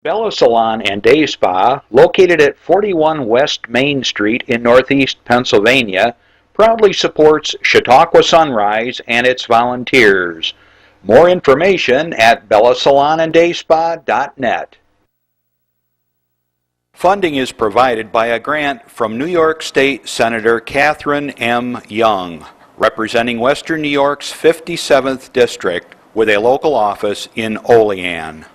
Bella Salon and Day Spa, located at 41 West Main Street in Northeast Pennsylvania, proudly supports Chautauqua Sunrise and its volunteers. More information at bellasalonanddayspa.net. Funding is provided by a grant from New York State Senator Catherine M. Young, representing Western New York's 57th District with a local office in Olean.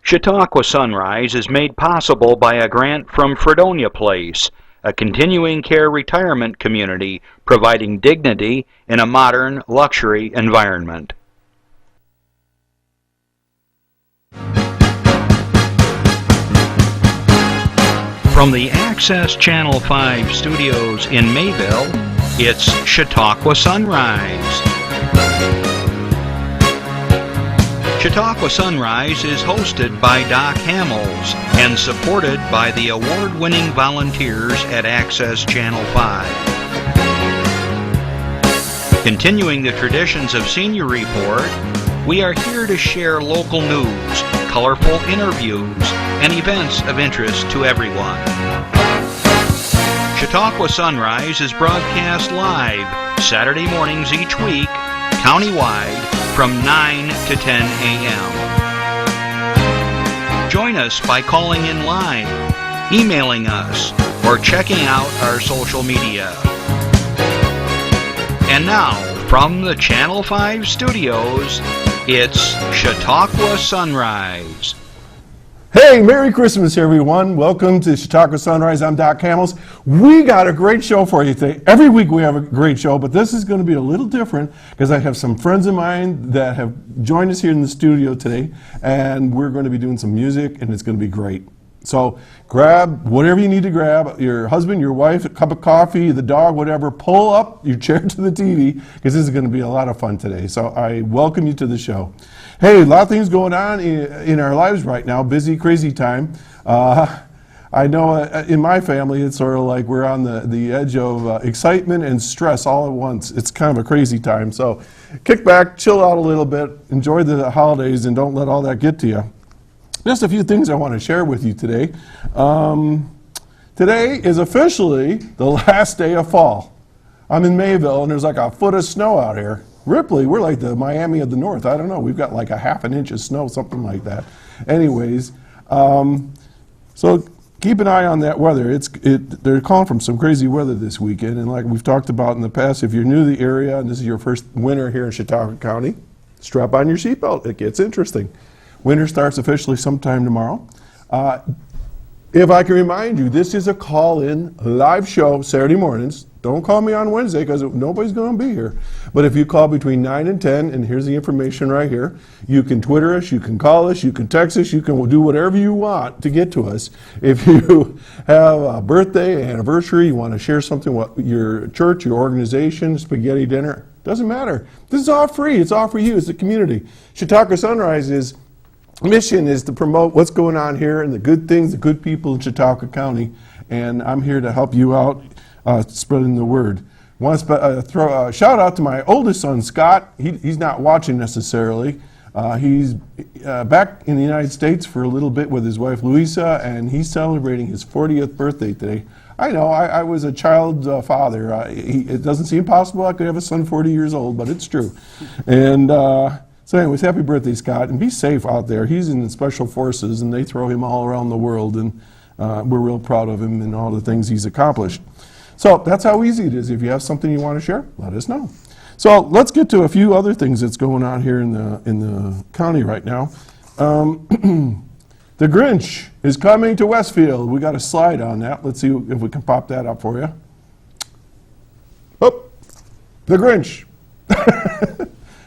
Chautauqua Sunrise is made possible by a grant from Fredonia Place, a continuing care retirement community providing dignity in a modern luxury environment. From the Access Channel 5 studios in Mayville, it's Chautauqua Sunrise. Chautauqua Sunrise is hosted by Doc Hamels and supported by the award-winning volunteers at Access Channel 5. Continuing the traditions of Senior Report, we are here to share local news, colorful interviews, and events of interest to everyone. Chautauqua Sunrise is broadcast live Saturday mornings each week, countywide, from 9 to 10 a.m. Join us by calling in live, emailing us, or checking out our social media. And now, from the Channel 5 studios, it's Chautauqua Sunrise. Hey, Merry Christmas, everyone. Welcome to Chautauqua Sunrise. I'm Doc Hamels. We got a great show for you today. Every week we have a great show, but this is going to be a little different because I have some friends of mine that have joined us here in the studio today, and we're going to be doing some music, and it's going to be great. So grab whatever you need to grab, your husband, your wife, a cup of coffee, the dog, whatever. Pull up your chair to the TV because this is going to be a lot of fun today. So I welcome you to the show. Hey, a lot of things going on in our lives right now. Busy, crazy time. I know in my family it's sort of like we're on the edge of excitement and stress all at once. It's kind of a crazy time. So kick back, chill out a little bit, enjoy the holidays, and don't let all that get to you. Just a few things I want to share with you today. Today is officially the last day of fall. I'm in Mayville, and there's like a foot of snow out here. Ripley, we're like the Miami of the North. I don't know. We've got like a half an inch of snow, something like that. Anyways, so keep an eye on that weather. They're calling from some crazy weather this weekend, and like we've talked about in the past, if you're new to the area and this is your first winter here in Chautauqua County, strap on your seatbelt. It gets interesting. Winter starts officially sometime tomorrow. If I can remind you, this is a call-in live show Saturday mornings. Don't call me on Wednesday because nobody's going to be here. But if you call between 9 and 10, and here's the information right here, you can Twitter us, you can call us, you can text us, you can do whatever you want to get to us. If you have a birthday, anniversary, you want to share something with your church, your organization, spaghetti dinner, doesn't matter. This is all free. It's all for you. It's the community. Chautauqua Sunrise's mission is to promote what's going on here and the good things, the good people in Chautauqua County, and I'm here to help you out spreading the word. I want to throw a shout out to my oldest son, Scott. He's not watching necessarily. He's back in the United States for a little bit with his wife, Louisa, and he's celebrating his 40th birthday today. I know, I was a child father. It doesn't seem possible I could have a son 40 years old, but it's true. And so anyways, happy birthday, Scott, and be safe out there. He's in the Special Forces, and they throw him all around the world, and we're real proud of him and all the things he's accomplished. So that's how easy it is. If you have something you want to share, let us know. So let's get to a few other things that's going on here in the county right now. The Grinch is coming to Westfield. We got a slide on that. Let's see if we can pop that up for you. Oh, the Grinch.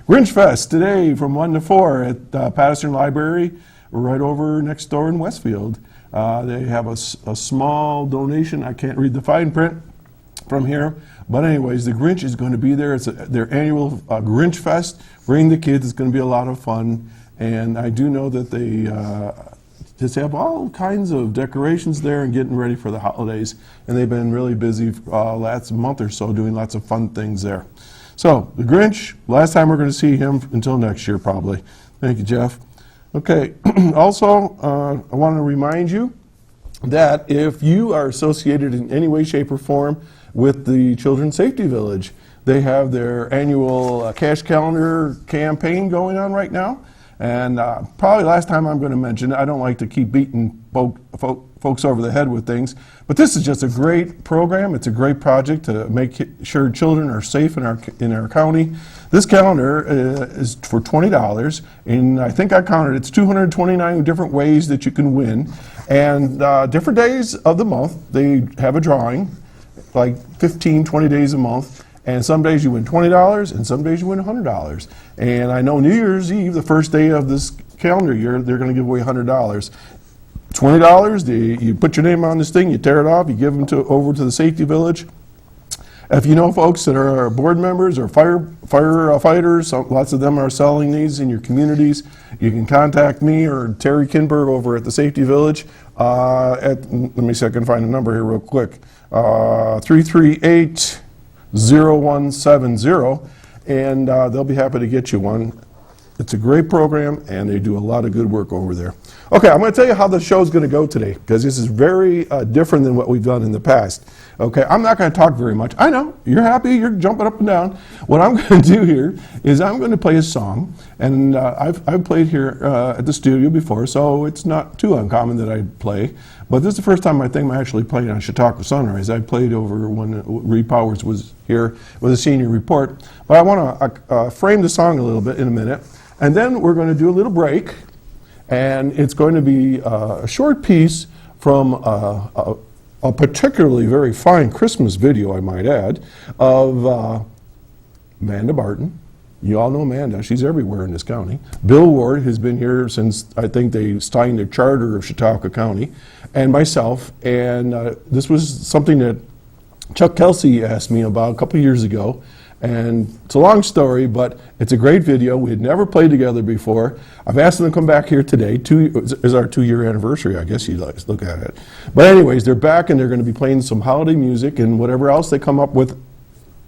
Grinch Fest today from 1 to 4 at Patterson Library. We're right over next door in Westfield. They have a small donation. I can't read the fine print from here. But anyways, the Grinch is going to be there. It's their annual Grinch Fest. Bring the kids. It's going to be a lot of fun. And I do know that they just have all kinds of decorations there and getting ready for the holidays. And they've been really busy last month or so doing lots of fun things there. So, the Grinch, last time we're going to see him until next year, probably. Thank you, Jeff. Okay, also, I want to remind you that if you are associated in any way, shape, or form with the Children's Safety Village, they have their annual cash calendar campaign going on right now. And probably last time I'm going to mention, I don't like to keep beating folks over the head with things, but this is just a great program. It's a great project to make sure children are safe in our county. This calendar is for $20, and I think I counted it's 229 different ways that you can win. And different days of the month, they have a drawing, like 15, 20 days a month. And some days you win $20, and some days you win $100. And I know New Year's Eve, the first day of this calendar year, they're going to give away $100. $20, you put your name on this thing, you tear it off, you give them over to the Safety Village. If you know folks that are board members or firefighters, lots of them are selling these in your communities, you can contact me or Terry Kinberg over at the Safety Village. Let me see if I can find a number here real quick. 338-0170, and they'll be happy to get you one. It's a great program, and they do a lot of good work over there. Okay, I'm going to tell you how the show's going to go today, because this is very different than what we've done in the past. Okay, I'm not going to talk very much. I know, you're happy, you're jumping up and down. What I'm going to do here is I'm going to play a song, and I've played here at the studio before, so it's not too uncommon that I play. But this is the first time I think I'm actually playing on Chautauqua Sunrise. I played over when Reed Powers was here with a senior report. But I want to frame the song a little bit in a minute, and then we're going to do a little break, and it's going to be a short piece from a particularly very fine Christmas video, I might add, of Amanda Barton. You all know Amanda. She's everywhere in this county. Bill Ward has been here since I think they signed the charter of Chautauqua County, and myself. And this was something that Chuck Kelsey asked me about a couple years ago. And it's a long story, but it's a great video. We had never played together before. I've asked them to come back here today. Is our 2-year anniversary, I guess you'd like to look at it. But anyways, they're back, and they're going to be playing some holiday music and whatever else they come up with.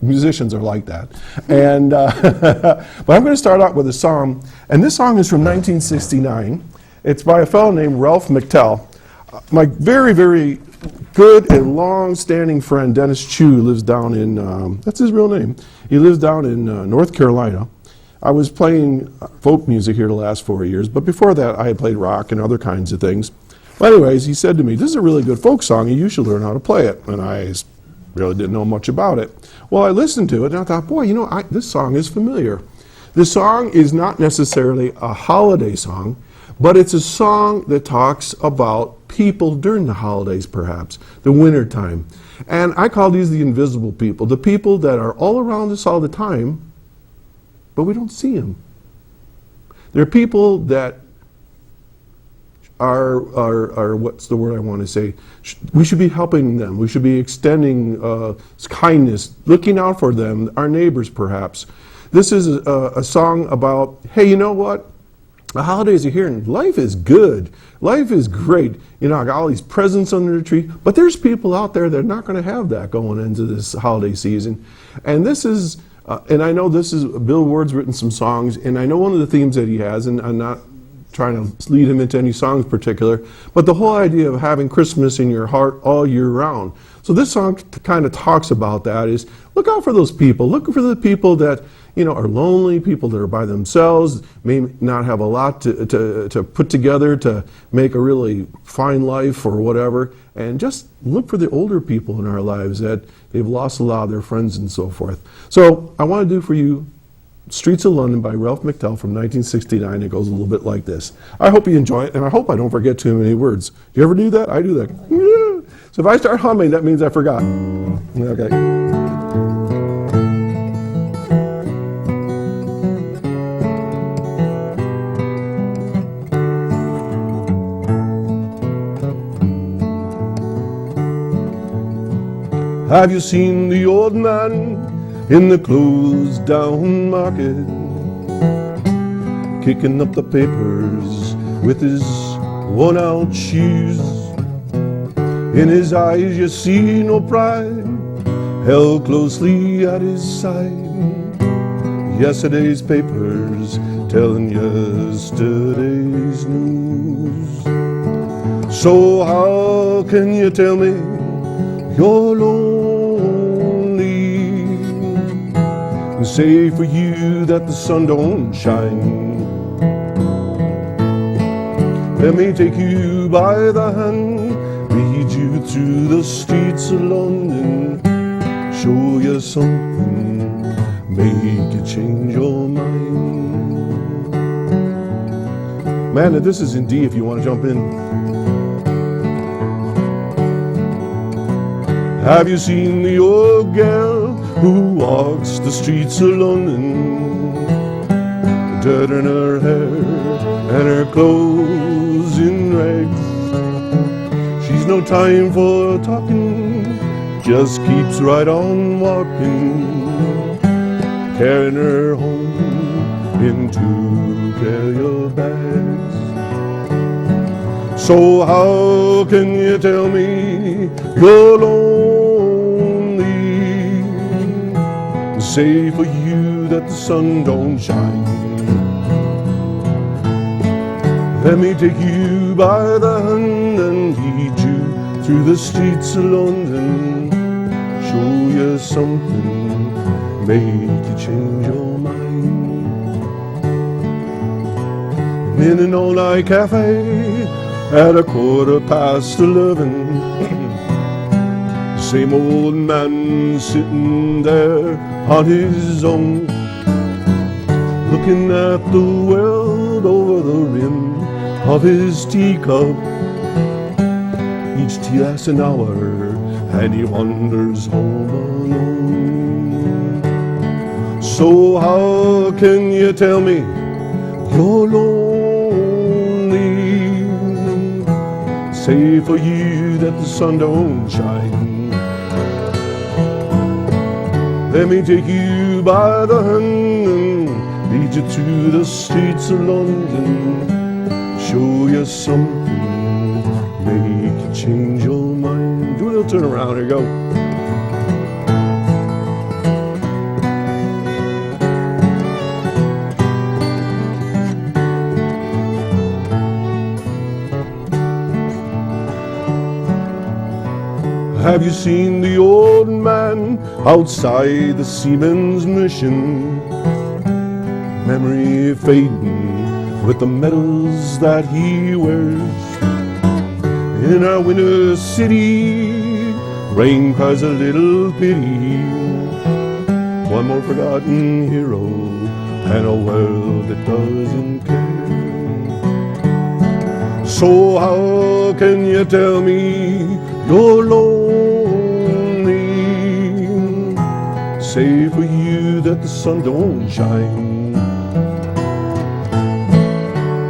Musicians are like that. And but I'm going to start out with a song, and this song is from 1969. It's by a fellow named Ralph McTell. My very, very good and long-standing friend Dennis Chu lives down in, that's his real name. He lives down in North Carolina. I was playing folk music here the last 4 years, but before that I had played rock and other kinds of things. But anyways, he said to me, this is a really good folk song, and you should learn how to play it. And I really didn't know much about it. Well, I listened to it, and I thought, boy, this song is familiar. This song is not necessarily a holiday song, but it's a song that talks about people during the holidays, perhaps, the winter time. And I call these the invisible people, the people that are all around us all the time, but we don't see them. They're people that are what's the word I want to say? We should be helping them. We should be extending kindness, looking out for them, our neighbors perhaps. This is a song about, hey, you know what? The holidays are here and life is good. Life is great. I got all these presents under the tree, but there's people out there that are not going to have that going into this holiday season. And this is, and I know this is, Bill Ward's written some songs, and I know one of the themes that he has, and I'm not trying to lead him into any songs particular, but the whole idea of having Christmas in your heart all year round. So this song kind of talks about that, is look out for those people. Look for the people that are lonely, people that are by themselves, may not have a lot to put together to make a really fine life or whatever, and just look for the older people in our lives that they've lost a lot of their friends and so forth. So I want to do for you Streets of London by Ralph McTell from 1969. It goes a little bit like this. I hope you enjoy it, and I hope I don't forget too many words. Do you ever do that? I do that. So if I start humming, that means I forgot. Okay. Have you seen the old man in the closed down market, kicking up the papers with his worn out shoes? In his eyes you see no pride, held closely at his side. Yesterday's papers telling yesterday's news. So how can you tell me you're lonely and say for you that the sun don't shine? Let me take you by the hand, lead you through the streets of London, show you something, make you change your mind. Man, this is in D if you want to jump in. Have you seen the old girl who walks the streets of London? Dirt in her hair and her clothes in rags. She's no time for talking, just keeps right on walking, carrying her home in 2 carrier bags. So how can you tell me you're lonely, say for you that the sun don't shine? Let me take you by the hand and lead you through the streets of London, show you something, make you change your mind. In an all-night cafe at 11:15, same old man sitting there on his own, looking at the world over the rim of his teacup. Each tea lasts an hour and he wanders home alone. So how can you tell me you're lonely, say for you that the sun don't shine? Let me take you by the hand and lead you through the streets of London, show you something, make you change your mind. Do a little turn around, here you go. Have you seen the old man outside the seaman's mission? Memory fading with the medals that he wears. In our winter city, rain cries a little pity. One more forgotten hero and a world that doesn't care. So how can you tell me you're lonely, say for you that the sun don't shine?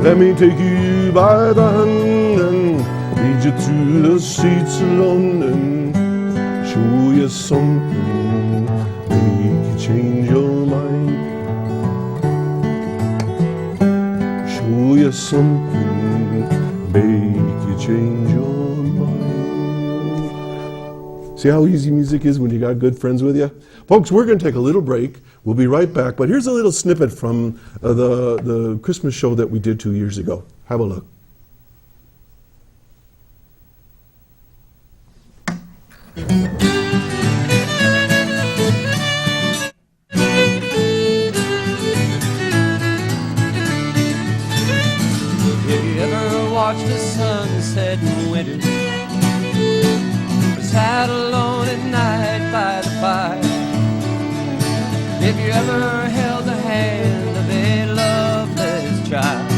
Let me take you by the hand and lead you through the streets of London, show you something, make you change your mind. Show you something, make you change your mind. See how easy music is when you got good friends with you? Folks, we're going to take a little break. We'll be right back, but here's a little snippet from the Christmas show that we did 2 years ago. Have a look. Have you ever watched the sunset in winter, or sat alone at night by the fire? Have you ever held the hand of a loveless child,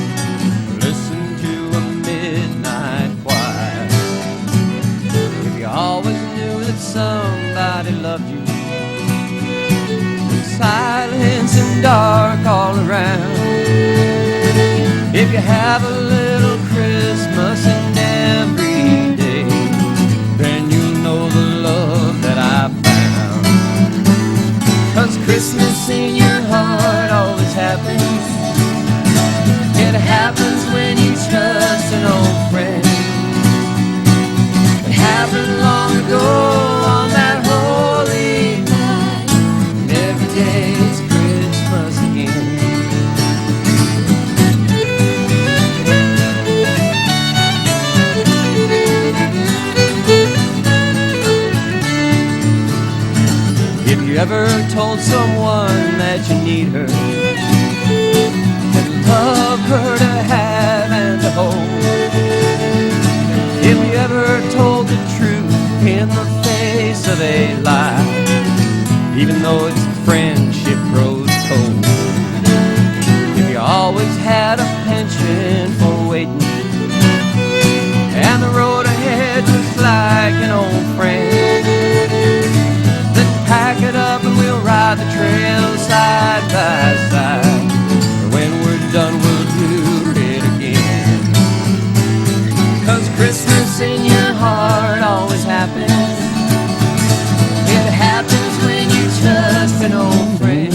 listen to a midnight choir? If you always knew that somebody loved you, with silence and dark all around, if you have a little Christmas in every day, then you know the love that I found. 'Cause Christmas in your heart always happens. It happens when you trust an old friend. It happened long ago on that holy night, and every day it's Christmas told someone that you need her, and love her to have and to hold? If you ever told the truth in the face of a lie, even though its friendship grows cold? If you always had a penchant for waiting, and the road ahead was like an old friend, then pack it up and we'll ride the trail side by side. And when we're done, we'll do it again. 'Cause Christmas in your heart always happens. It happens when you're just an old friend.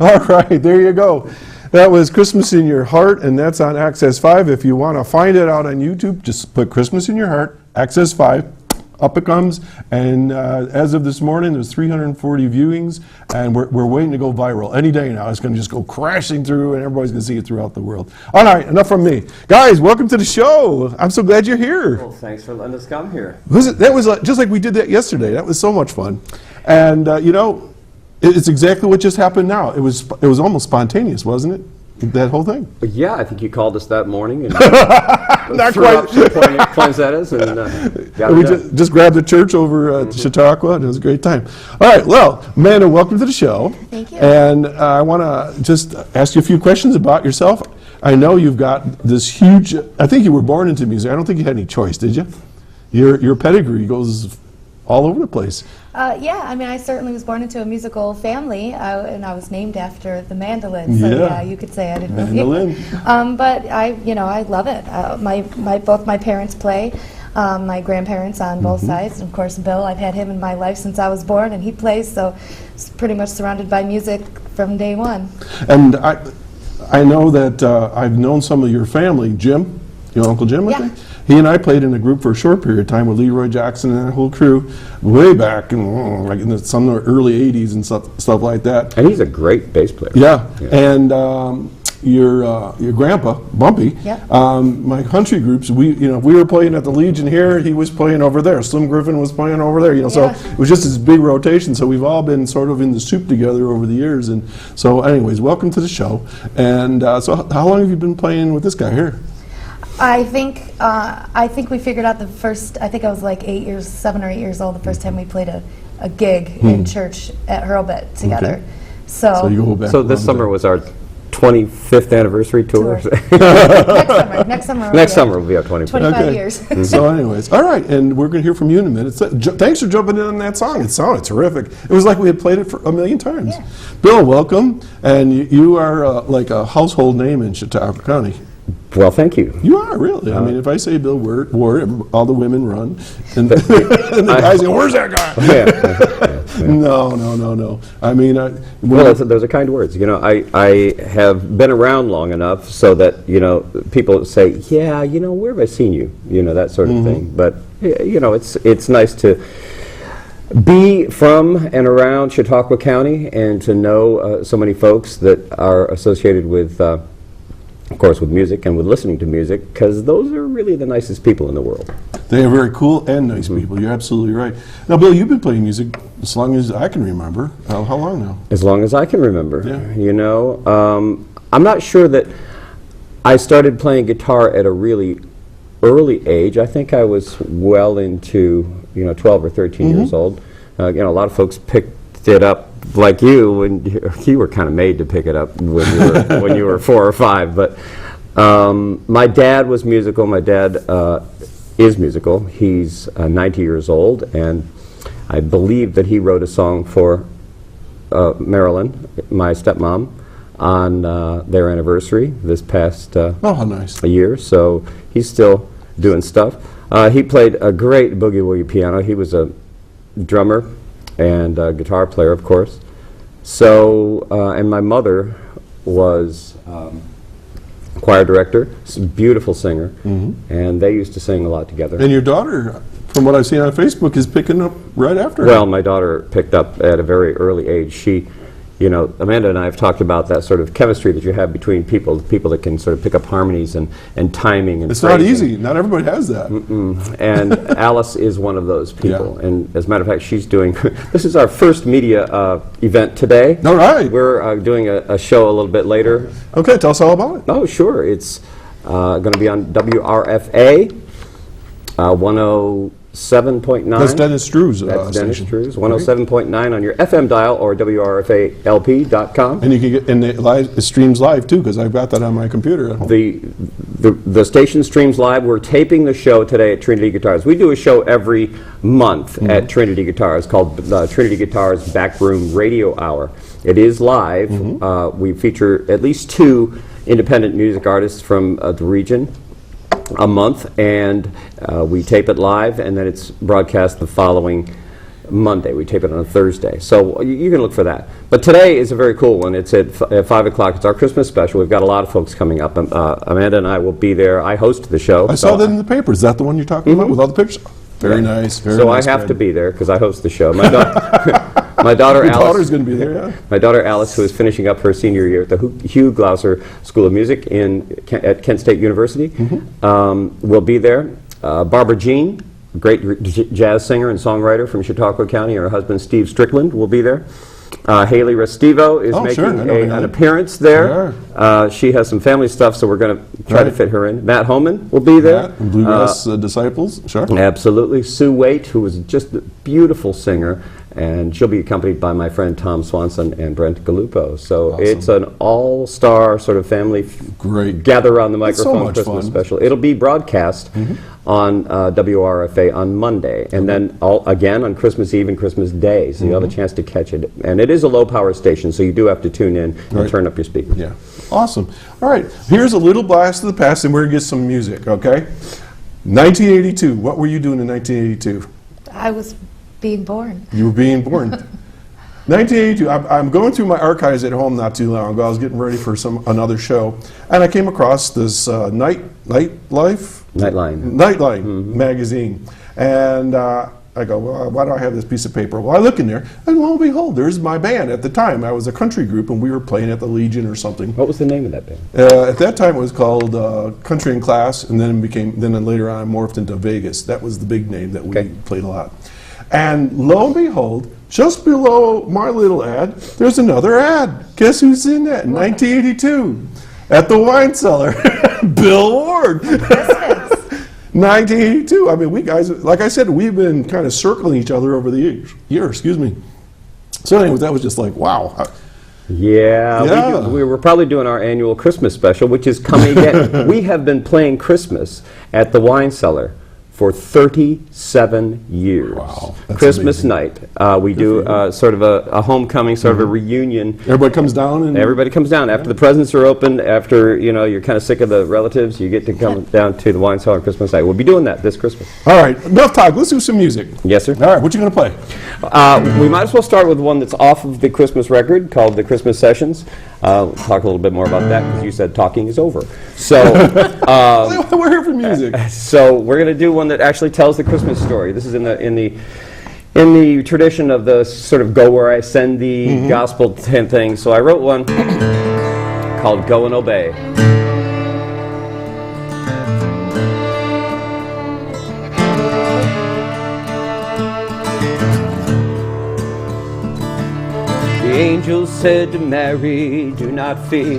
All right, there you go. That was Christmas in Your Heart, and that's on Access 5. If you want to find it out on YouTube, just put Christmas in Your Heart, Access 5, up it comes. And as of this morning, there's 340 viewings, and we're waiting to go viral. Any day now, it's going to just go crashing through, and everybody's going to see it throughout the world. All right, enough from me. Guys, welcome to the show. I'm so glad you're here. Well, thanks for letting us come here. That was just like we did that yesterday. That was so much fun. And, you know, it's exactly what just happened now. It was almost spontaneous, wasn't it? That whole thing. Yeah, I think you called us that morning and Not threw quite. up some poinsettias and got We it done. just grabbed a church over at Chautauqua, and it was a great time. All right, well, Amanda, welcome to the show. Thank you. And I want to just ask you a few questions about yourself. I know you've got this huge, I think you were born into music. I don't think you had any choice, did you? Your pedigree goes all over the place. Yeah, I mean, I certainly was born into a musical family, and I was named after the mandolin. So Yeah. yeah, you could say I didn't know. Mandolin. But I love it. Both my parents play. My grandparents on both sides, and of course Bill. I've had him in my life since I was born, and he plays. So, it's pretty much surrounded by music from day one. And I know that I've known some of your family, Jim, your Uncle Jim, I Yeah. think. He and I played in a group for a short period of time with Leroy Jackson and that whole crew, way back in, like in some of the early '80s and stuff like that. And he's a great bass player. Yeah, and your grandpa Bumpy, Yeah. my country groups. We were playing at the Legion here. He was playing over there. Slim Griffin was playing over there. So Yeah. it was just this big rotation. So we've all been sort of in the soup together over the years. And so, anyways, welcome to the show. And so, how long have you been playing with this guy here? I think we figured out the first. I think I was like 7 or 8 years old the first time we played a gig in church at Hurlbut together. Okay. So you go back. So this summer was our 25th anniversary tour. next summer. Next summer will be our 25th. 25 years. So anyways, all right, and we're going to hear from you in a minute. Thanks for jumping in on that song. It sounded terrific. It was like we had played it for a million times. Yeah. Bill, welcome. And you are like a household name in Chautauqua County. Well, thank you. You are, really. I mean, if I say Bill Ward, all the women run. And, and the guys go, where's that guy? Yeah. No. I mean, Well, those are kind words. I have been around long enough so that, people say, yeah, where have I seen you? That sort of thing. But, it's nice to be from and around Chautauqua County and to know so many folks that are associated with, of course, with music and with listening to music, because those are really the nicest people in the world. they are very cool and nice people. You're absolutely right. Now, Bill, you've been playing music as long as I can remember. How long now? As long as I can remember. Yeah. I'm not sure that I started playing guitar at a really early age. I think I was well into 12 or 13 years old. A lot of folks picked it up like you, and you were kind of made to pick it up when you were 4 or 5. But my dad was musical. My dad is musical. He's 90 years old, and I believe that he wrote a song for Marilyn, my stepmom, on their anniversary this past Oh, how nice. a year. So he's still doing stuff. He played a great boogie-woogie piano. He was a drummer and a guitar player, of course. So, and my mother was choir director, a beautiful singer, and they used to sing a lot together. And your daughter, from what I've seen on Facebook, is picking up right after her. Well, my daughter picked up at a very early age. She you know, Amanda and I have talked about that sort of chemistry that you have between people that can sort of pick up harmonies and timing and It's not phrasing. easy. Not everybody has that. And Alice is one of those people. Yeah. And as a matter of fact, she's doing, this is our first media event today. All right. We're doing a show a little bit later. Okay, tell us all about it. Oh, sure. It's going to be on WRFA 107.9. That's Dennis Drew's That's Dennis station. Drew's 107.9 on your FM dial or WRFALP.com. And you can get, and it streams live too, because I've got that on my computer at home. The station streams live. We're taping the show today at Trinity Guitars. We do a show every month at Trinity Guitars called Trinity Guitars Backroom Radio Hour. It is live. We feature at least 2 independent music artists from the region a month, and we tape it live, and then it's broadcast the following Monday. We tape it on a Thursday. So you can look for that. But today is a very cool one. It's at 5 o'clock. It's our Christmas special. We've got a lot of folks coming up. Amanda and I will be there. I host the show. I saw that in the paper. Is that the one you're talking about with all the pictures? Very nice. Very So nice. I have to be there because I host the show. My daughter Your Alice. daughter's going to be there, yeah? My daughter Alice, who is finishing up her senior year at the Hugh Glauser School of Music at Kent State University, will be there. Barbara Jean, great jazz singer and songwriter from Chautauqua County, and her husband Steve Strickland will be there. Haley Restivo is Oh, sure, I making know Haley. an appearance there. She has some family stuff, so we're going to try to fit her in. Matt Homan will be there. Matt and Bluegrass Disciples, sure. Absolutely. Sue Waite, who is just a beautiful singer, and she'll be accompanied by my friend Tom Swanson and Brent Gallupo. So it's an all-star sort of family Great. gather around the It's so microphone much Christmas fun. special. It'll be broadcast on WRFA on Monday, and then again on Christmas Eve and Christmas Day, so you'll have a chance to catch it. And it is a low-power station, so you do have to tune in and Right. turn up your speakers. Yeah. Awesome. All right. Here's a little blast of the past, and we're going to get some music, okay? 1982. What were you doing in 1982? I was being born. You were being born. 1982. I'm going through my archives at home not too long ago. I was getting ready for another show, and I came across this Nightline magazine, and I go, well, why do I have this piece of paper? Well, I look in there, and lo and behold, there's my band. At the time, I was a country group, and we were playing at the Legion or something. What was the name of that band? At that time, it was called Country in Class, and then later on morphed into Vegas. That was the big name that we played a lot. And lo and behold, just below my little ad, there's another ad. Guess who's in that? 1982, at the Wine Cellar, Bill Ward. 1982. I mean, we guys, like I said, we've been kind of circling each other over the years. Excuse me. So anyway, that was just like, wow. Yeah. We were probably doing our annual Christmas special, which is coming again. We have been playing Christmas at the Wine Cellar for 37 years. Wow, that's Christmas amazing. night. We do sort of a homecoming, sort of a reunion. Everybody comes down and Everybody comes down. After the presents are opened, after, you're kind of sick of the relatives, you get to come down to the Wine Cellar on Christmas night. We'll be doing that this Christmas. All right, enough talk. Let's do some music. Yes, sir. All right, what you going to play? We might as well start with one that's off of the Christmas record called the Christmas Sessions. We'll talk a little bit more about that because you said talking is over. So, We're here for music. so we're going to do one that actually tells the Christmas story. This is in the tradition of the sort of go where I send the gospel thing. So I wrote one called Go and Obey. The angel said to Mary, do not fear.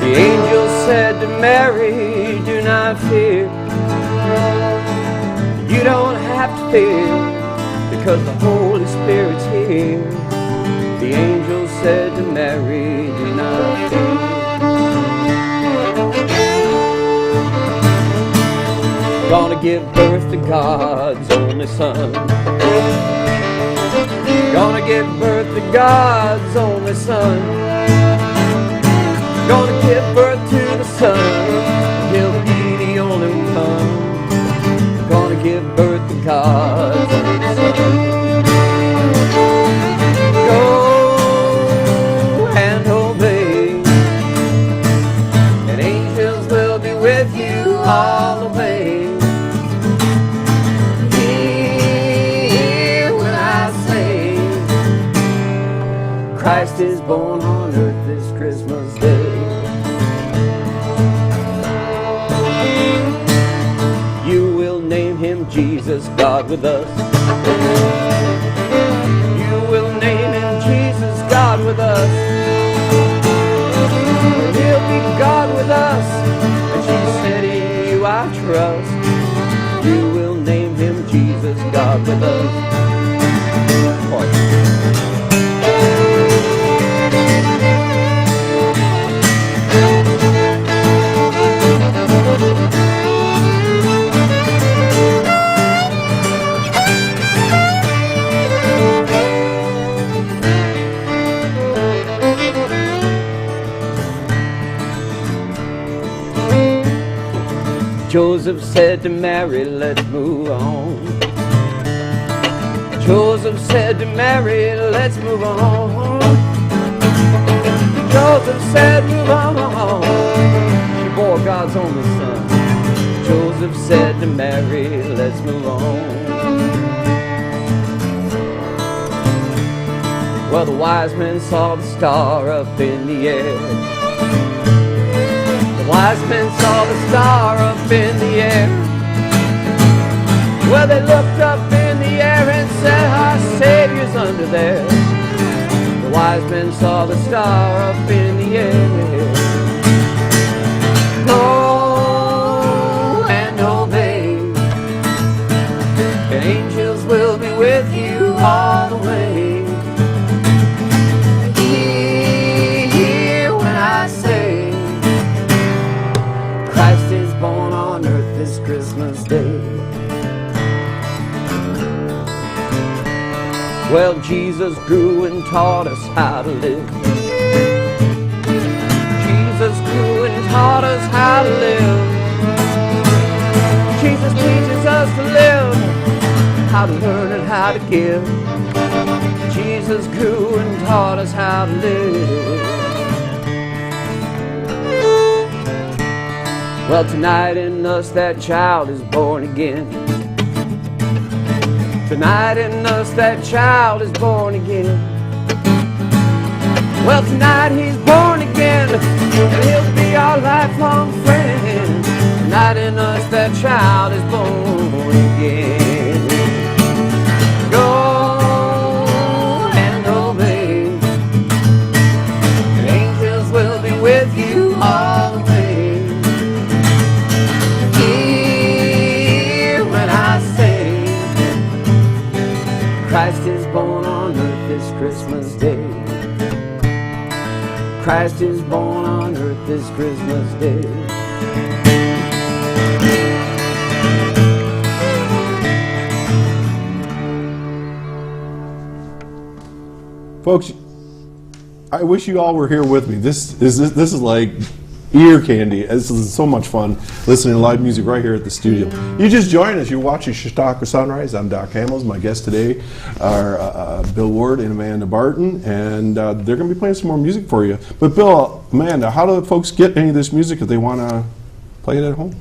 The angel said to Mary, do not fear. You don't have to fear, because the Holy Spirit's here. The angel said to Mary, do not fear. Gonna give birth to God's only Son. Gonna give birth to God's only Son. Gonna give birth to the Son. He'll be the only one. Gonna give birth to God's only Son. Go and obey, and angels will be with you all the way. Hear when I say, Christ is born on earth this Christmas Day. You will name him Jesus, God with us. You will name him Jesus, God with us. He'll be God with us, and she said in you I trust. You will name him Jesus, God with us. Joseph said to Mary, let's move on. Joseph said to Mary, let's move on. Joseph said, move on. She bore God's only son. Joseph said to Mary, let's move on. Well, the wise men saw the star up in the air. Wise men saw the star up in the air. Well, they looked up in the air and said, our Savior's under there. The wise men saw the star up in the air. Go and obey, and angels will be with you all the way. Hear when I say, Christ is born on earth this Christmas Day. Well, Jesus grew and taught us how to live. Jesus grew and taught us how to live. Jesus teaches us to live, how to learn and how to give. Jesus grew and taught us how to live. Well, tonight in us that child is born again. Tonight in us that child is born again. Well, tonight he's born again, and he'll be our lifelong friend. Tonight in us that child is born again. Go and obey, and angels will be with you all the way. Christ is born on earth this Christmas Day. Christ is born on earth this Christmas Day. Folks, I wish you all were here with me. This is like ear candy. This is so much fun listening to live music right here at the studio. You just joined us. You're watching Chautauqua Sunrise. I'm Doc Hamels. My guests today are Bill Ward and Amanda Barton, and they're going to be playing some more music for you. But Bill, Amanda, how do folks get any of this music if they want to play it at home?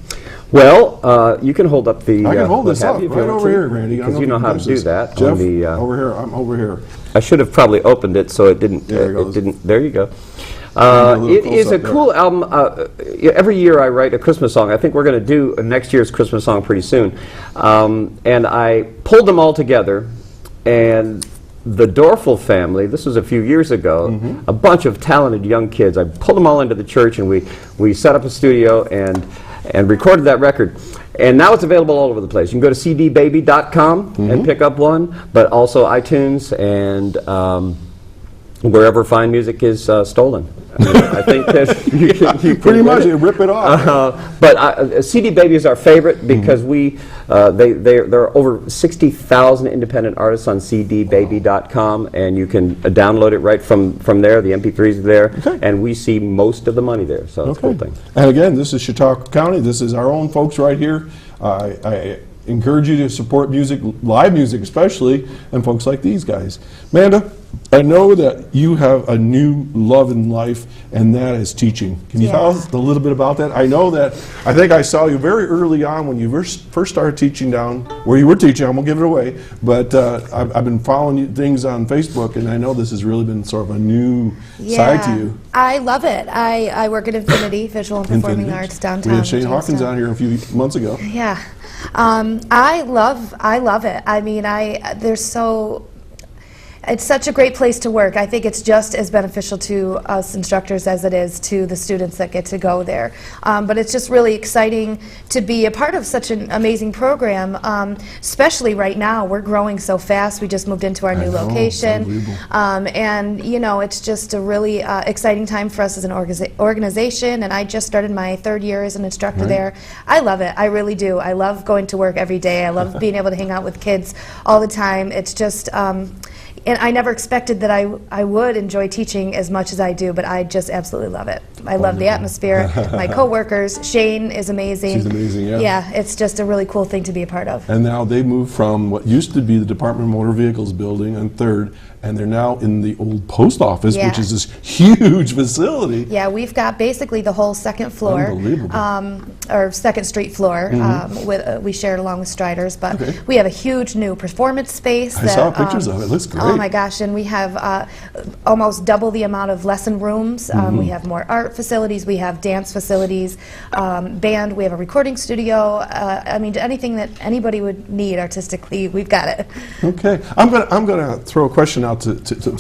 Well, you can hold up the... I can hold this up right over here, Randy. Because you know how to do that. Jeff, over here. I'm over here. I should have probably opened it so it didn't... There it didn't. There you go. It is a cool album. Every year I write a Christmas song. I think we're going to do next year's Christmas song pretty soon. And I pulled them all together, and the Dorfel family, this was a few years ago, a bunch of talented young kids, I pulled them all into the church, and we set up a studio and recorded that record. And now it's available all over the place. You can go to cdbaby.com and pick up one, but also iTunes and wherever fine music is stolen. I think that you can pretty much rip it off. But CD Baby is our favorite because there are over 60,000 independent artists on cdbaby.com, and you can download it right from there. The MP3s are there, and we see most of the money there. So it's a cool thing. And again, this is Chautauqua County. This is our own folks right here. I encourage you to support music, live music especially, and folks like these guys. Amanda, I know that you have a new love in life, and that is teaching. Can you tell us a little bit about that? I know that, I think I saw you very early on when you first started teaching down where you were teaching. I won't give it away, but I've been following things on Facebook, and I know this has really been sort of a new side to you. I love it. I work at Infinity, Visual and Performing Arts downtown. We had Shane Hawkins on here a few months ago. Yeah. I love it. I mean, it's such a great place to work. I think it's just as beneficial to us instructors as it is to the students that get to go there. But it's just really exciting to be a part of such an amazing program, especially right now. We're growing so fast. We just moved into our new location. And, you know, it's just a really exciting time for us as an organization. And I just started my 3rd year as an instructor there. I love it. I really do. I love going to work every day. I love being able to hang out with kids all the time. It's just... and I never expected that I would enjoy teaching as much as I do, but I just absolutely love it. I love the atmosphere, my coworkers. Shane is amazing. She's amazing, yeah. Yeah, it's just a really cool thing to be a part of. And now they moved from what used to be the Department of Motor Vehicles building on 3rd, and they're now in the old post office, which is this huge facility. Yeah, we've got basically the whole 2nd floor, or 2nd Street floor. We share it along with Strider's, but we have a huge new performance space. I saw pictures of it. It looks great. Oh my gosh, and we have almost double the amount of lesson rooms. We have more art facilities. We have dance facilities, band. We have a recording studio. I mean, anything that anybody would need artistically, we've got it. Okay, I'm gonna throw a question out to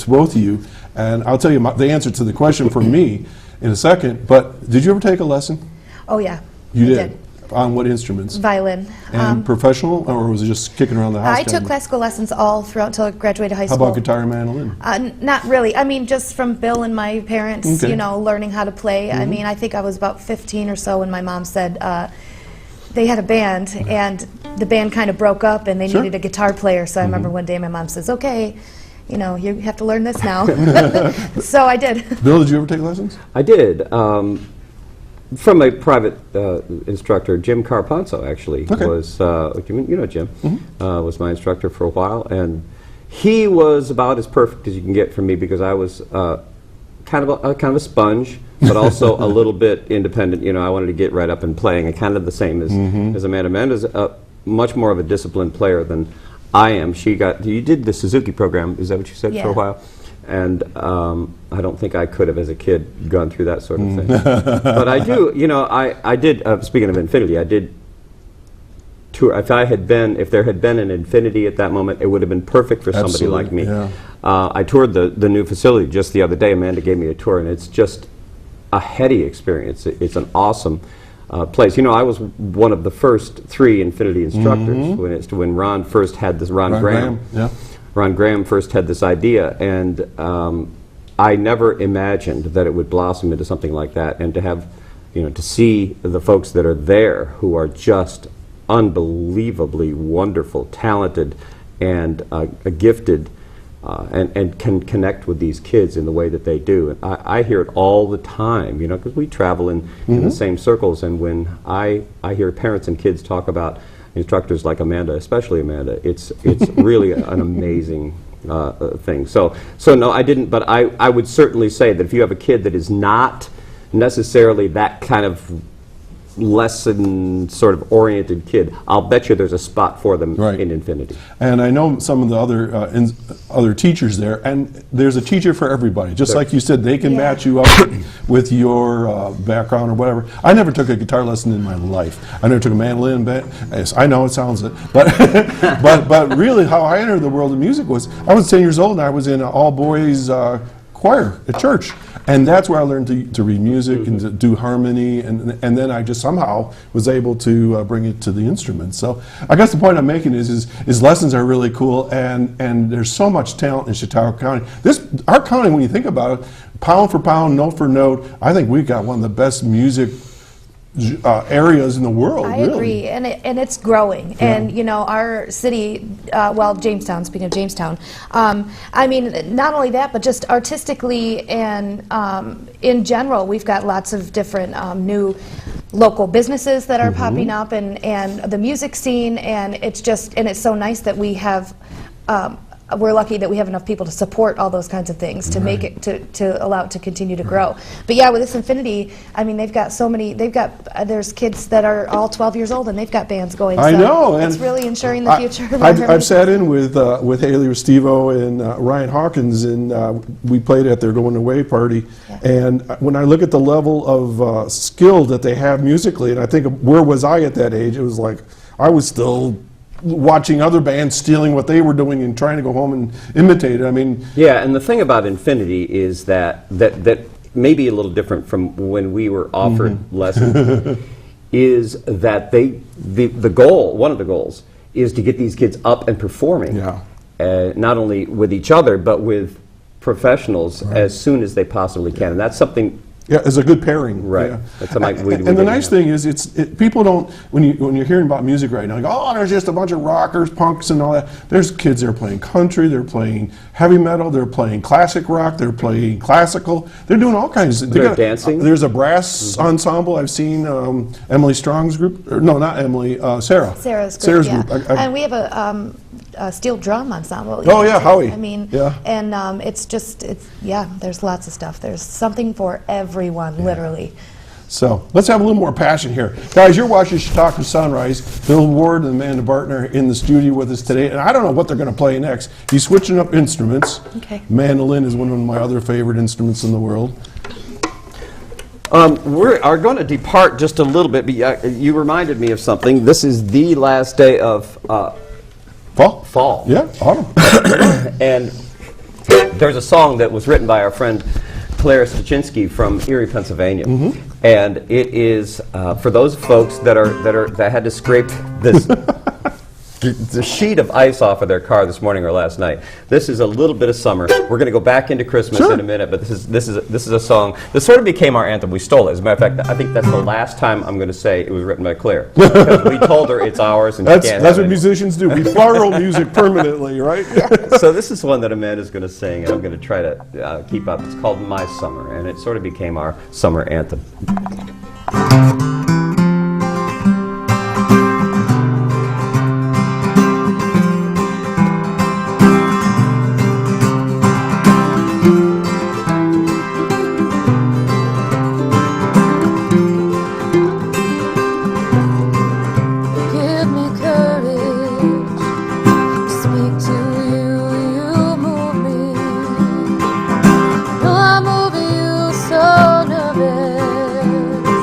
both of you, and I'll tell you the answer to the question for me in a second. But did you ever take a lesson? Oh yeah, you did. On what instruments? Violin. And professional, or was it just kicking around the house? I took classical lessons all throughout until I graduated high school. How about guitar and mandolin? Not really. I mean, just from Bill and my parents, you know, learning how to play. I mean, I think I was about 15 or so when my mom said they had a band, and the band kind of broke up, and they needed a guitar player. So I remember one day my mom says, "Okay, you know, you have to learn this now." So I did. Bill, did you ever take lessons? I did. From a private instructor, Jim Carponso, actually, was, you know Jim, was my instructor for a while, and he was about as perfect as you can get from me, because I was kind of a sponge, but also a little bit independent. You know, I wanted to get right up and playing, and kind of the same as Amanda. Amanda's much more of a disciplined player than I am. You did the Suzuki program, is that what you said, for a while? And I don't think I could have, as a kid, gone through that sort of thing. But I do, you know, I did, speaking of Infinity, I did tour. If there had been an Infinity at that moment, it would have been perfect for somebody like me. Yeah. I toured the new facility just the other day. Amanda gave me a tour, and it's just a heady experience. It's an awesome place. You know, I was one of the first 3 Infinity instructors when Ron first had this, Ron Graham. Yeah. Ron Graham first had this idea, and I never imagined that it would blossom into something like that, and to have, you know, to see the folks that are there who are just unbelievably wonderful, talented, and gifted, and can connect with these kids in the way that they do. And I hear it all the time, you know, because we travel in the same circles, and when I hear parents and kids talk about instructors like Amanda, especially Amanda, it's really an amazing thing. So no, I didn't, but I would certainly say that if you have a kid that is not necessarily that kind of lesson sort of oriented kid, I'll bet you there's a spot for them in Infinity. And I know some of the other teachers there, and there's a teacher for everybody. Just like you said, they can match you up with your background or whatever. I never took a guitar lesson in my life. I never took a mandolin. Yes, I know it sounds it, but but really, how I entered the world of music was I was 10 years old, and I was in an all boys choir at church. And that's where I learned to read music and to do harmony, and then I just somehow was able to bring it to the instruments. So I guess the point I'm making is lessons are really cool, and there's so much talent in Chautauqua County. Our county, when you think about it, pound for pound, note for note, I think we've got one of the best music areas in the world. I agree, and it's growing. And you know, our city, well, Jamestown. Speaking of Jamestown, I mean, not only that, but just artistically and in general, we've got lots of different new local businesses that are popping up, and the music scene, and it's so nice that we have we're lucky that we have enough people to support all those kinds of things to make it to allow it to continue to grow. But yeah, with this Infinity, I mean, they've got so many. They've got there's kids that are all 12 years old and they've got bands going. I so know, and it's really ensuring the future. I've sat in with Haley Restivo and Ryan Hawkins, and we played at their going away party. Yeah. And when I look at the level of skill that they have musically, and I think of where was I at that age? It was like I was still watching other bands stealing what they were doing and trying to go home and imitate it. I mean, Yeah, and the thing about Infinity is that may be a little different from when we were offered lessons, is that the goal, one of the goals, is to get these kids up and performing, not only with each other, but with professionals as soon as they possibly can. And that's something... Yeah, it's a good pairing. Right. Yeah. That's something we and the nice thing is, people don't, when you're hearing about music right now, you go, oh, there's just a bunch of rockers, punks, and all that. There's kids that are playing country, they're playing heavy metal, they're playing classic rock, they're playing classical. They're doing all kinds of... They're dancing. There's a brass ensemble. I've seen Emily Strong's group. Or, no, not Emily, Sarah. Sarah's Sarah's group, group. and we have a steel drum ensemble. Oh, yeah, Howie. I mean, Yeah. and there's lots of stuff. There's something for everyone, literally. So let's have a little more passion here. Guys, you're watching Chautauqua Sunrise. Bill Ward and Amanda Barton are in the studio with us today, and I don't know what they're going to play next. He's switching up instruments. Okay. Mandolin is one of my other favorite instruments in the world. We are going to depart just a little bit, but you reminded me of something. This is the last day of fall. Yeah, autumn. And there's a song that was written by our friend Claire Stachinsky from Erie, Pennsylvania, and it is for those folks that had to scrape this the sheet of ice off of their car this morning or last night. This is a little bit of summer. We're going to go back into Christmas in a minute, but this is a song that sort of became our anthem. We stole it. As a matter of fact, I think that's the last time I'm going to say it was written by Claire, because we told her it's ours and she can't That's have what it. musicians do. We borrow music permanently, right? So this is one that Amanda's going to sing, and I'm going to try to keep up. It's called My Summer, and it sort of became our summer anthem. Give me courage to speak to you, you move me. No, I'm moving you so nervous.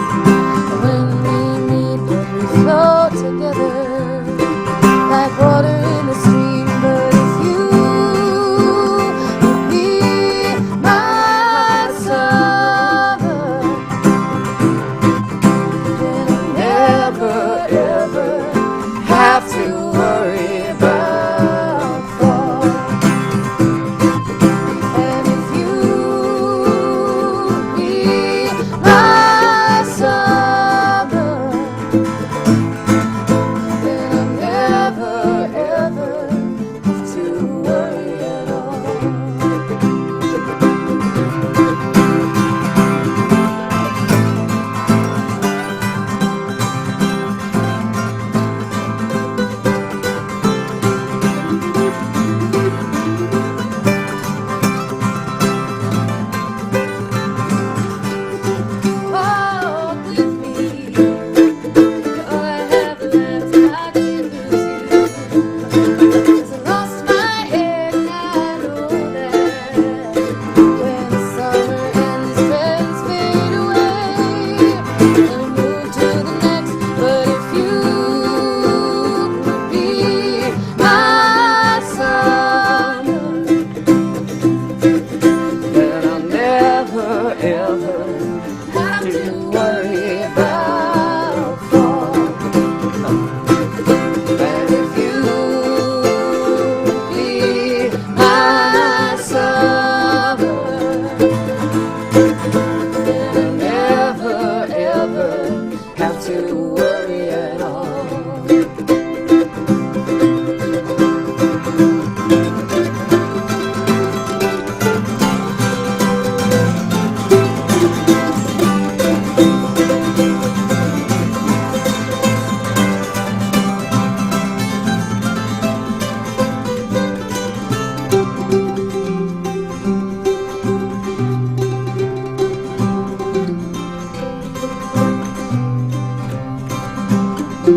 I'm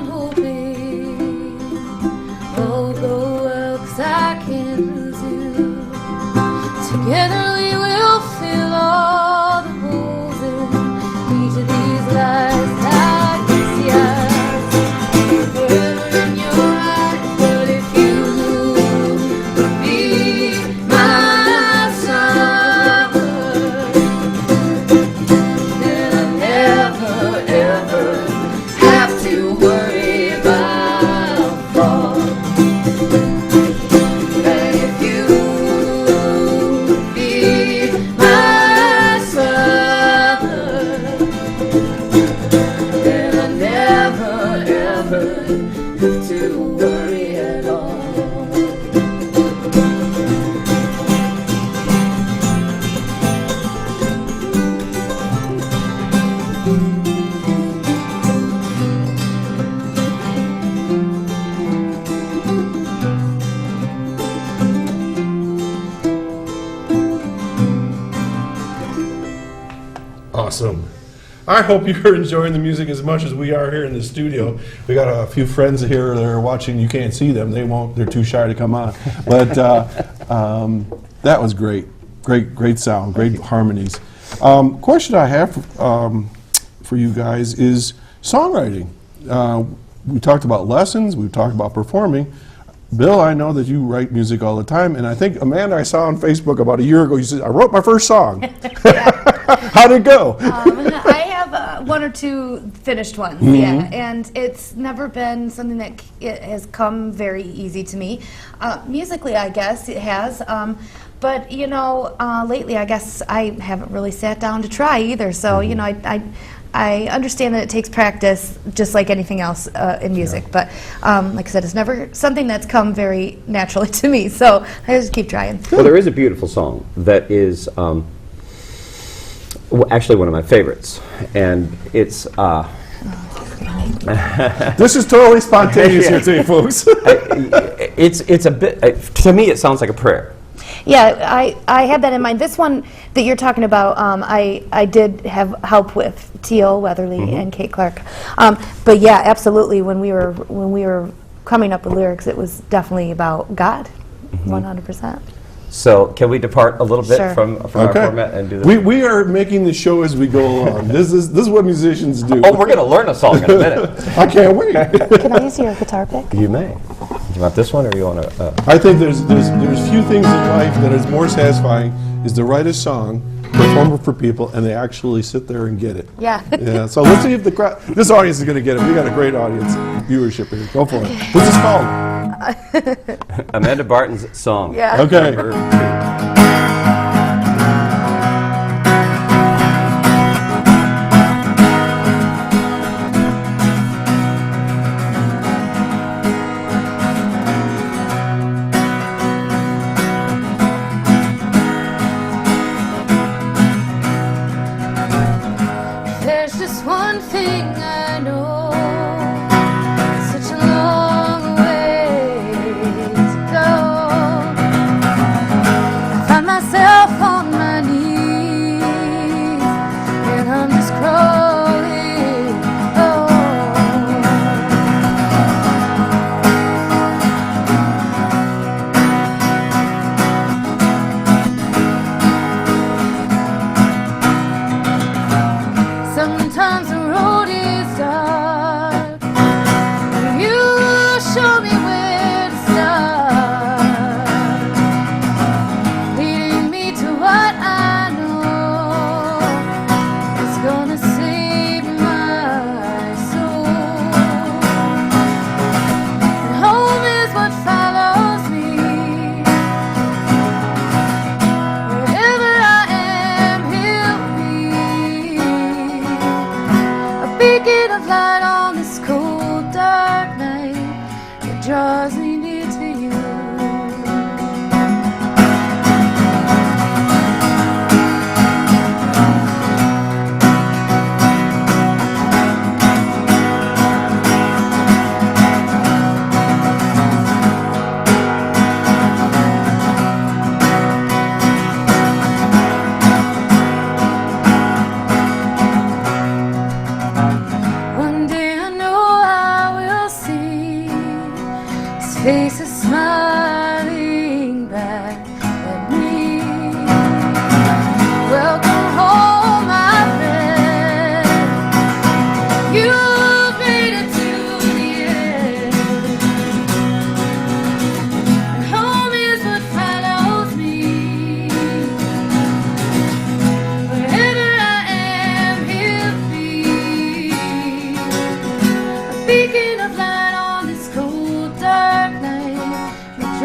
hoping all go well, 'cause I can't lose you. Together we will fill all the holes in each of these lives. I can see eyes forever in your eyes, but if you would be my summer, then I never ever have to worry about fall. And if you would be my summer, then I never ever have to worry at all. Awesome. I hope you're enjoying the music as much as we are here in the studio. We got a few friends here that are watching. You can't see them. They won't. They're too shy to come on. But that was great. Great sound. Great harmonies. Question I have for you guys is songwriting. We talked about lessons. We've talked about performing. Bill, I know that you write music all the time, and I think Amanda, I saw on Facebook about a year ago, you said, I wrote my first song. How'd it go? I have one or two finished ones, yeah, and it's never been something that it has come very easy to me. Musically, I guess it has, but you know, lately I guess I haven't really sat down to try either. So you know, I understand that it takes practice, just like anything else in music. But like I said, it's never something that's come very naturally to me. So I just keep trying. Well, there is a beautiful song that is actually one of my favorites, and it's This is totally spontaneous here today, folks. it's a bit to me it sounds like a prayer. Yeah, I had that in mind. This one that you're talking about, I did have help with Teal Weatherly and Kate Clark. But yeah, absolutely. When we were coming up with lyrics, it was definitely about God, 100%. So can we depart a little bit Sure. from our format and do this? We are making the show as we go along. This is what musicians do. Oh, we're going to learn a song in a minute. I can't wait. Can I use your guitar pick? You may. Do you want this one, or you want to? I think there's few things in life that is more satisfying is to write a song, perform it for people, and they actually sit there and get it. Yeah. Yeah. So let's see if the crowd, this audience is going to get it. We got a great audience viewership here. Go for it. What's this called? Amanda Barton's song. Yeah. Okay. Number 2. There's just one thing I know, such a long way to go.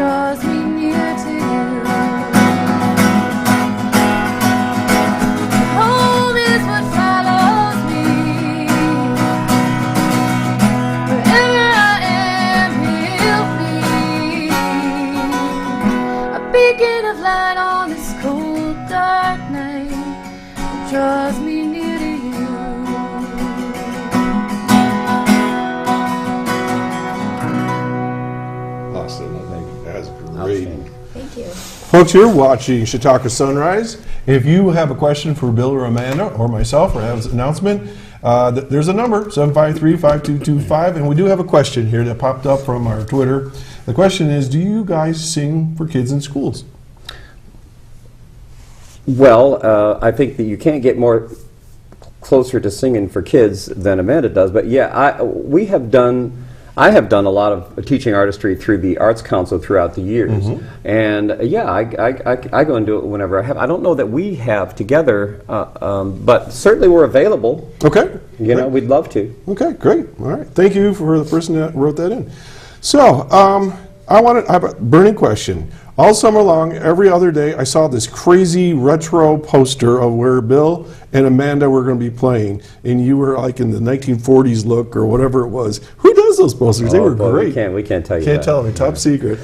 draws me near to you. Home is what follows me. Wherever I am, he'll be a beacon of light on this cold, dark night that draws me near to you. Awesome, I think that's great. Thank you. Folks, you're watching Chautauqua Sunrise. If you have a question for Bill or Amanda or myself or have an announcement, there's a number, 753-5225, and we do have a question here that popped up from our Twitter. The question is, do you guys sing for kids in schools? Well, I think that you can't get more closer to singing for kids than Amanda does. But yeah, I have done a lot of teaching artistry through the Arts Council throughout the years, and yeah, I go and do it whenever I have. I don't know that we have together, but certainly we're available. Okay. You know, we'd love to. Okay, great. All right. Thank you for the person that wrote that in. So, I have a burning question. All summer long, every other day, I saw this crazy retro poster of where Bill and Amanda were going to be playing, and you were like in the 1940s look or whatever it was. Who does those posters? They were boy, great. We can't tell you Can't that. tell me. Top secret.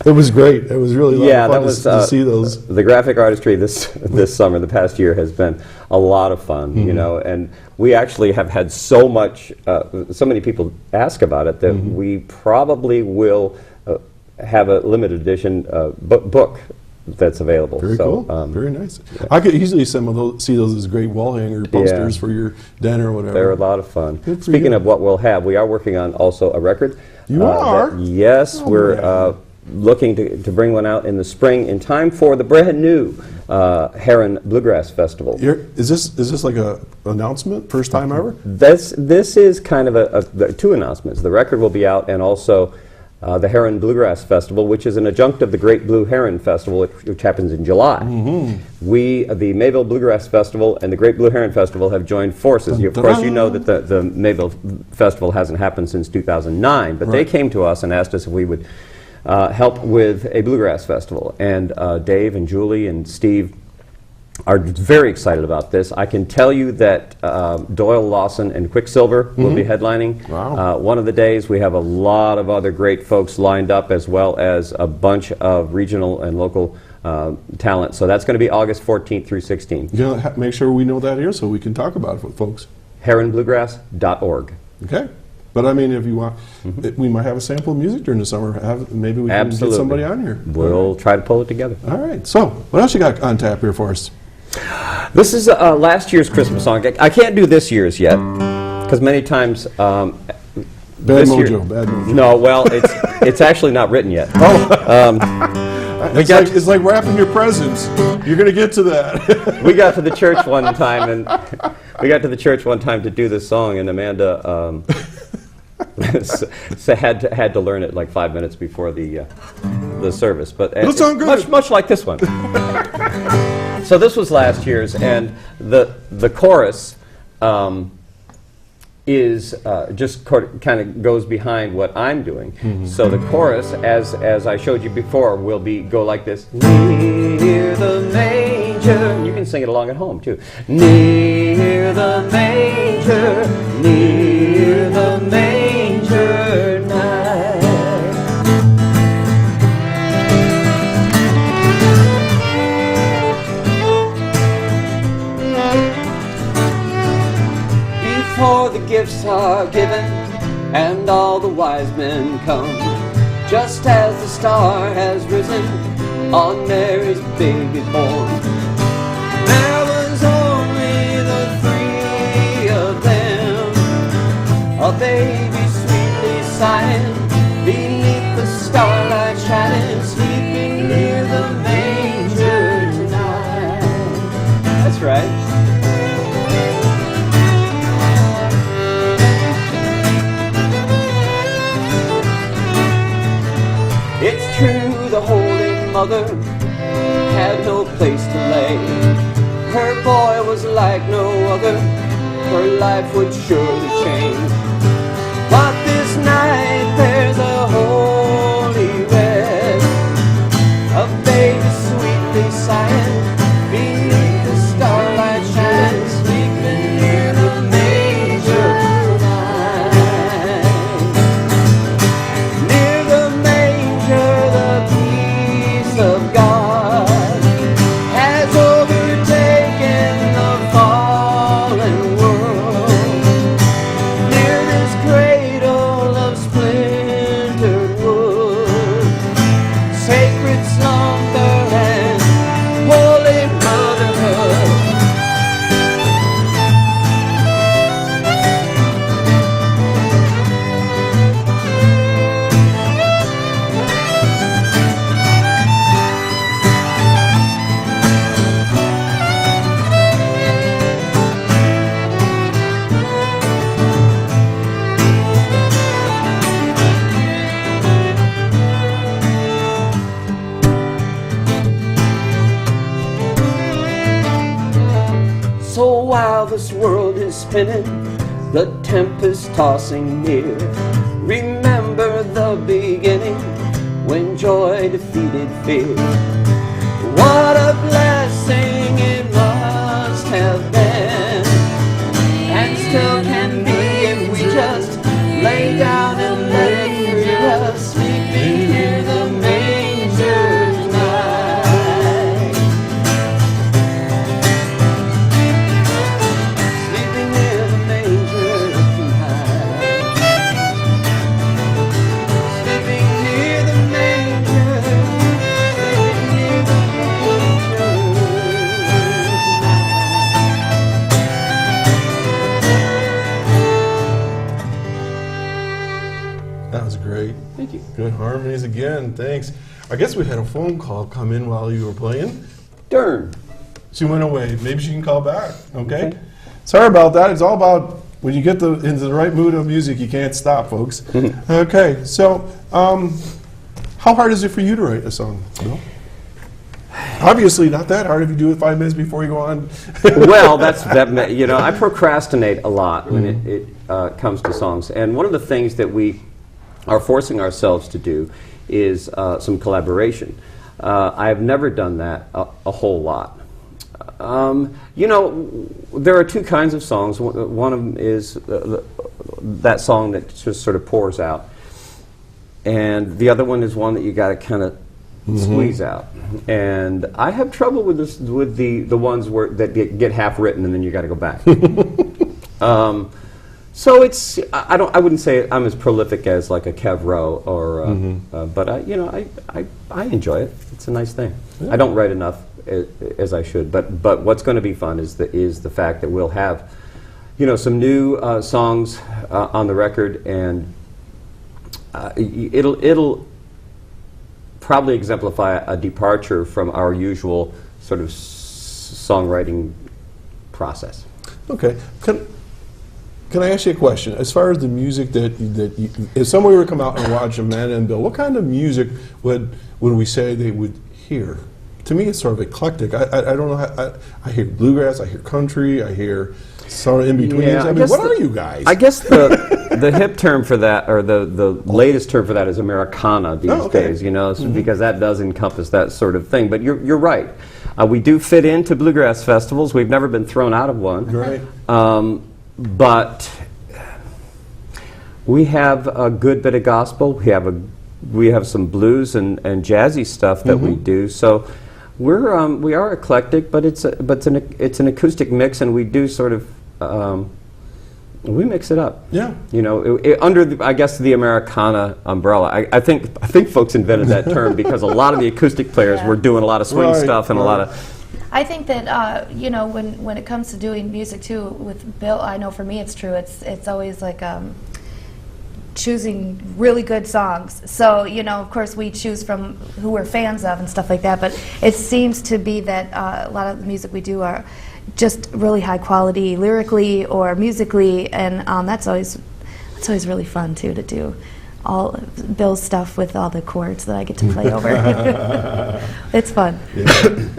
It was great. It was really a lot of fun to see those. The graphic artistry this summer, the past year, has been a lot of fun. You know, and we actually have had so many people ask about it that we probably will have a limited edition book that's available. Very cool. Very nice. I could easily see those as great wall hanger posters for your dinner or whatever. They're a lot of fun. Good for Speaking you. of what we'll have, we are working on also a record. You are? Yes, we're looking to bring one out in the spring in time for the brand new Heron Bluegrass Festival. Is this like a announcement? First time ever? This is kind of two announcements. The record will be out, and also the Heron Bluegrass Festival, which is an adjunct of the Great Blue Heron Festival, which happens in July. The Mayville Bluegrass Festival and the Great Blue Heron Festival have joined forces. Of course, you know that the Mayville Festival hasn't happened since 2009, but they came to us and asked us if we would help with a bluegrass festival. And Dave and Julie and Steve are very excited about this. I can tell you that Doyle Lawson and Quicksilver will be headlining one of the days. We have a lot of other great folks lined up, as well as a bunch of regional and local talent. So that's going to be August 14th through 16th. You know, make sure we know that here so we can talk about it with folks. HeronBluegrass.org. Okay. But I mean, if you want, we might have a sample of music during the summer. Maybe we can get somebody on here. We'll try to pull it together. All right. So, what else you got on tap here for us? This is last year's Christmas song. I can't do this year's yet, because many times... Bad mojo. No, well, it's actually not written yet. It's like wrapping your presents. You're going to get to that. We got to the church one time, to do this song, and Amanda had to learn it like 5 minutes before the service. But It'll sound good. Much like this one. So this was last year's, and the chorus is just kind of goes behind what I'm doing. So the chorus, as I showed you before, will go like this: near the manger. You can sing it along at home too. Near the manger, near the manger night. Before the gifts are given and all the wise men come, just as the star has risen on Mary's baby born, there was only the three of them, a baby sweetly sighing beneath the starlight shining, sleeping near the manger tonight. That's right. It's true, the Holy Mother had no place to lay. Her boy was like no other, her life would surely change. But this night there's a holy this world is spinning, the tempest tossing near. Remember the beginning, when joy defeated fear. What a blessing it must have been, and still can be if we just lay down and let it free us, sleeping near the manger tonight. Sleeping near the manger tonight. Sleeping near the manger. Sleeping near the manger tonight. That was great. Thank you. Good harmonies again. Thanks. I guess we had a phone call come in while you were playing. Darn. She went away. Maybe she can call back. Okay. Sorry about that. It's all about when you get into the right mood of music, you can't stop, folks. Okay. So, how hard is it for you to write a song, Bill? Obviously, not that hard if you do it 5 minutes before you go on. Well, I procrastinate a lot when it comes to songs, and one of the things that we are forcing ourselves to do is some collaboration. I've never done that a whole lot. There are two kinds of songs. One of them is that song that just sort of pours out, and the other one is one that you got to kind of squeeze out. And I have trouble with this, with the ones that get half written and then you got to go back. So it's I wouldn't say I'm as prolific as like a Kev Rowe or but I enjoy it. It's a nice thing. Yeah. I don't write enough as I should, but what's going to be fun is the fact that we'll have some new songs on the record, and it'll probably exemplify a departure from our usual sort of songwriting process. Okay. Can I ask you a question? As far as the music that you, if somebody were to come out and watch Amanda and Bill, what kind of music would we say they would hear? To me, it's sort of eclectic. I don't know. I hear bluegrass. I hear country. I hear sort of in between. Yeah, what are you guys? I guess the hip term for that, or the latest term for that, is Americana these days. Because that does encompass that sort of thing. But you're right. We do fit into bluegrass festivals. We've never been thrown out of one. Right. But we have a good bit of gospel. We have some blues and jazzy stuff that we do. So we are eclectic, but it's an acoustic mix, and we do sort of we mix it up. Yeah. Under I guess the Americana umbrella. I think folks invented that term because a lot of the acoustic players were doing a lot of swing stuff and a lot of. I think that when it comes to doing music too with Bill, I know for me it's true. It's always like choosing really good songs. So of course we choose from who we're fans of and stuff like that. But it seems to be that a lot of the music we do are just really high quality lyrically or musically, and that's always really fun too to do. All Bill's stuff with all the chords that I get to play over. It's fun. Yeah.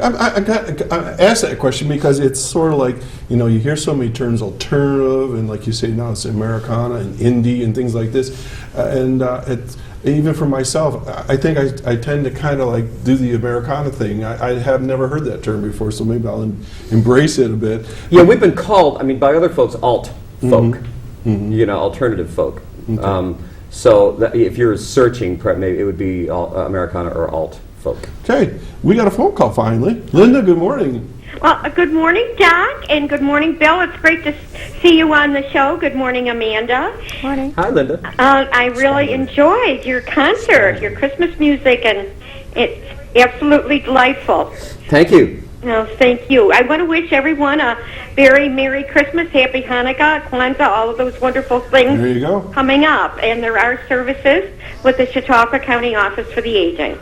I asked that question because it's sort of like, you hear so many terms, alternative, and like you say now it's Americana and indie and things like this. It's, even for myself, I think I tend to kind of like do the Americana thing. I have never heard that term before, so maybe I'll embrace it a bit. Yeah, we've been called, by other folks, alt folk, alternative folk. Okay. So if you're searching, maybe it would be Americana or alt folk. Okay, we got a phone call finally. Linda, good morning. Well, good morning, Doc, and good morning, Bill. It's great to see you on the show. Good morning, Amanda. Morning. Hi, Linda. I really enjoyed your concert, your Christmas music, and it's absolutely delightful. Thank you. No, thank you. I want to wish everyone a very Merry Christmas, Happy Hanukkah, Kwanzaa, all of those wonderful things there you go. Coming up. And there are services with the Chautauqua County Office for the Aging.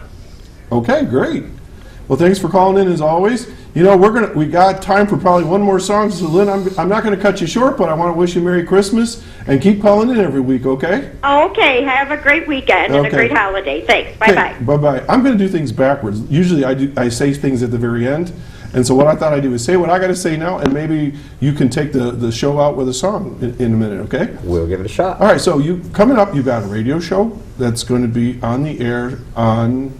Okay, great. Well, thanks for calling in as always. We got time for probably one more song. So, Lynn, I'm not going to cut you short, but I want to wish you Merry Christmas and keep calling in every week, okay? Okay. Have a great weekend and a great holiday. Thanks. Bye-bye. Bye-bye. I'm going to do things backwards. Usually I say things at the very end, And so what I thought I'd do is say what I got to say now, and maybe you can take the show out with a song in a minute, okay? We'll give it a shot. All right, so coming up, you've got a radio show that's going to be on the air on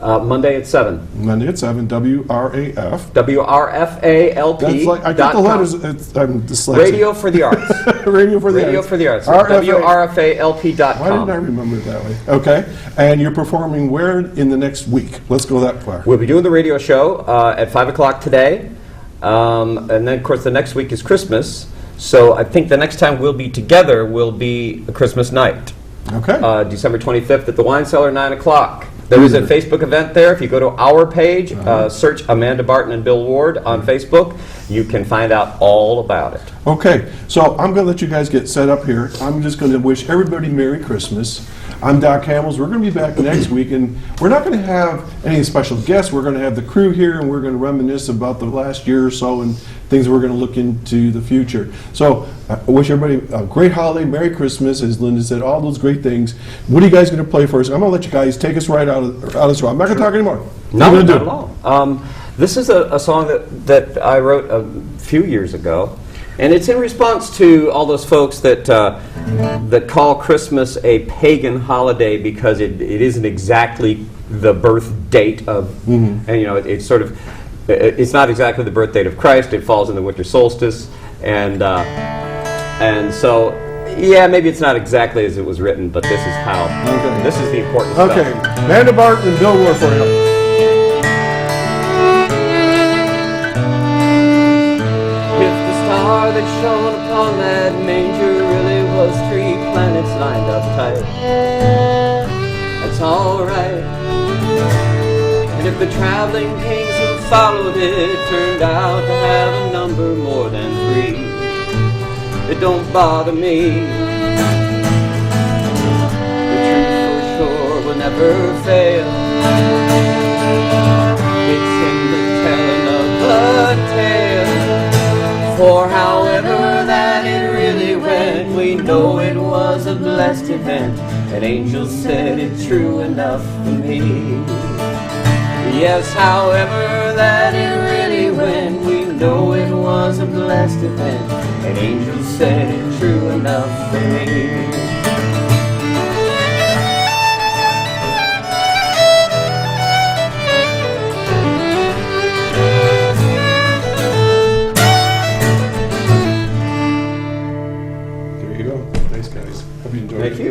Monday at 7. Monday at 7, WRAF. WRFALP. That's like, I get the letters, I'm dyslexic. Radio for the Arts. Radio for the Radio Arts. for the Arts. RFA. WRFALP.com. Why didn't I remember it that way? Okay, and you're performing where in the next week? Let's go that far. We'll be doing the radio show at 5 o'clock today. And then, of course, the next week is Christmas. So I think the next time we'll be together will be a Christmas night. Okay. December 25th at the Wine Cellar, 9 o'clock. There is a Facebook event there. If you go to our page, search Amanda Barton and Bill Ward on Facebook, you can find out all about it. Okay, so I'm going to let you guys get set up here. I'm just going to wish everybody Merry Christmas. I'm Doc Hamels. We're going to be back next week, and we're not going to have any special guests. We're going to have the crew here, and we're going to reminisce about the last year or so and things we're going to look into the future. So I wish everybody a great holiday, Merry Christmas, as Linda said, all those great things. What are you guys going to play first? I'm going to let you guys take us right out of the show. I'm not going to talk anymore. No, not at all. This is a song that I wrote a few years ago, and it's in response to all those folks that call Christmas a pagan holiday because it isn't exactly the birth date of, and it's sort of, it's not exactly the birth date of Christ. It falls in the winter solstice, and so yeah, maybe it's not exactly as it was written, but this is how. Okay. This is the important stuff. Okay, Amanda Barton and Bill Ward for you. That shone upon that manger really was 3 planets lined up tight. That's alright. And if the traveling kings who followed it turned out to have a number more than 3, it don't bother me. The truth for sure will never fail. It's in the telling of the tale. For however that it really went, we know it was a blessed event. An angel said it true enough for me. Yes, however that it really went, we know it was a blessed event. An angel said it true enough for me.